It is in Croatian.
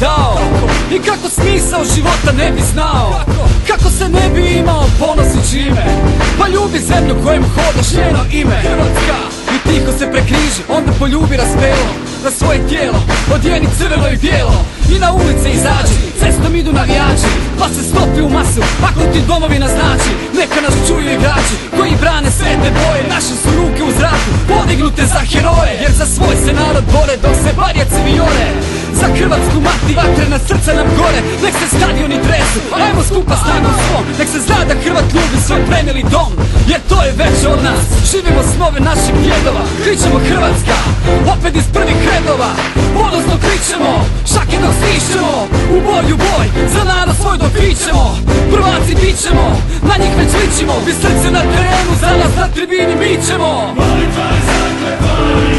dao i kako smisao života ne bi znao, kako se ne bi imao ponosi čime. Pa ljubi zemlju kojim hodaš, njeno ime Hrvatska. I tiho se prekriži, onda poljubi raspelo na svoje tijelo, odjeni crveno i bijelo i na ulice izađi, cestom idu navijači, pa se stopi u masu ako ti domovina znači. Neka nas čuju igrači koji brane svete boje, naše su ruke u zraku podignute za heroje, jer za svoj se narod bore dok se barjaci vijore. Za Hrvatsku mati vatrena srca nam gore, nek se stadioni tresu, ajmo skupa snagom svom, nek se zna da Hrvat ljubi svoj premili dom, jer to je veće od nas. Živimo snove naših djedova, kričemo Hrvatska, opet iz prvih redova, ponosno kričemo, šake dok stišćemo, u boj, za narod svoj dok kričemo. Prvaci bit ćemo, na njih već ličimo, vi srce na terenu, za nas na tribini bit ćemo. Molitva je zakletva.